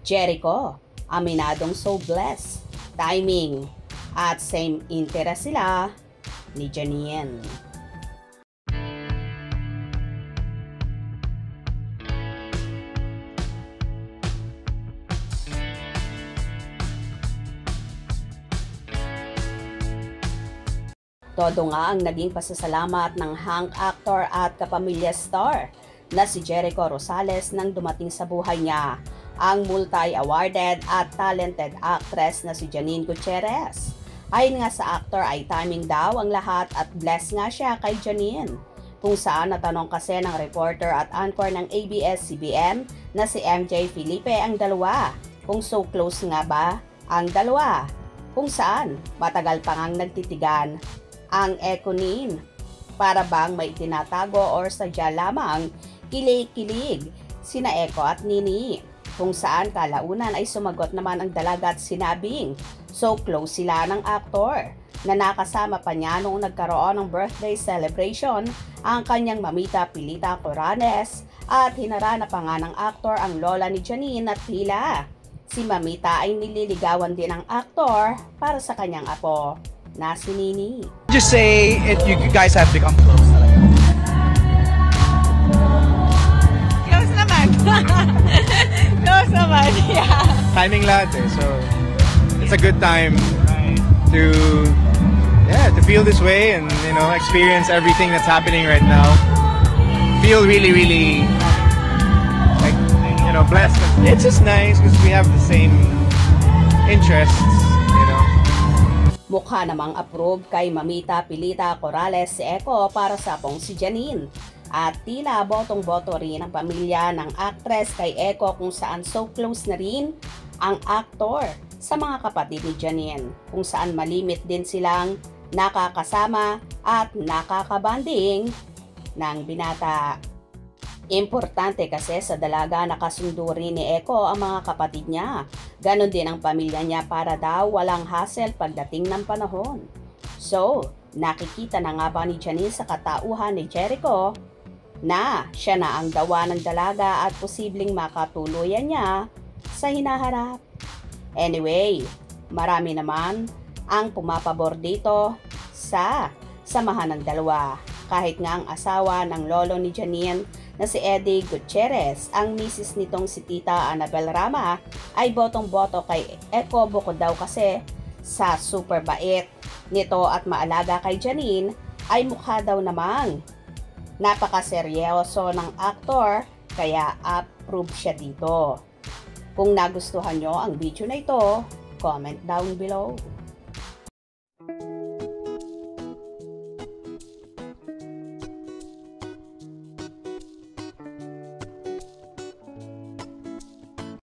Jericho, aminadong so blessed, timing, at same interest sila ni Janine. Todo nga ang naging pasasalamat ng hunk actor at kapamilya star na si Jericho Rosales nang dumating sa buhay niya ang multi-awarded at talented actress na si Janine Gutierrez. Ayon nga sa actor ay timing daw ang lahat at blessed nga siya kay Janine. Kung saan natanong kasi ng reporter at anchor ng ABS-CBN na si MJ Felipe ang dalawa kung so close nga ba ang dalawa. Kung saan matagal pa ngang nagtitigan ang Ekonin. Para bang may tinatago or sadya lamang kilig-kilig sina Eko at Nini. Kung saan kalaunan ay sumagot naman ang dalaga at sinabing so close sila ng aktor na nakasama pa niya noong nagkaroon ng birthday celebration ang kanyang mamita Pilita Coranes at hinarana pa nga ng aktor ang lola ni Janine at tila si mamita ay nililigawan din ng aktor para sa kanyang apo na si Nini. Just say you guys have become close. Close naman. Close naman, yeah. Timing lahat eh, so it's a good time to feel this way and experience everything that's happening right now. Feel really like blessed. It's just nice because we have the same interests. Mukha namang approve kay mamita Pilita Corrales si Eko para sa apong si Janine. At tila botong-boto rin ang pamilya ng actress kay Eko kung saan so close na rin ang aktor sa mga kapatid ni Janine. Kung saan malimit din silang nakakasama at nakakabanding ng binata. Importante kasi sa dalaga nakasundo rin ni Eko ang mga kapatid niya. Ganon din ang pamilya niya para daw walang hassle pagdating ng panahon. So, nakikita na nga ba ni Janine sa katauhan ni Jericho na siya na ang gawa ng dalaga at posibleng makatuluyan niya sa hinaharap. Anyway, marami naman ang pumapabor dito sa samahan ng dalawa. Kahit nga ang asawa ng lolo ni Janine na si Eddie Gutierrez, ang misis nitong si Tita Annabel Rama, ay botong-boto kay Eko bukod daw kasi sa super bait nito at maalaga kay Janine, ay mukha daw namang napakaseryoso ng aktor kaya approve siya dito. Kung nagustuhan nyo ang video na ito, comment down below.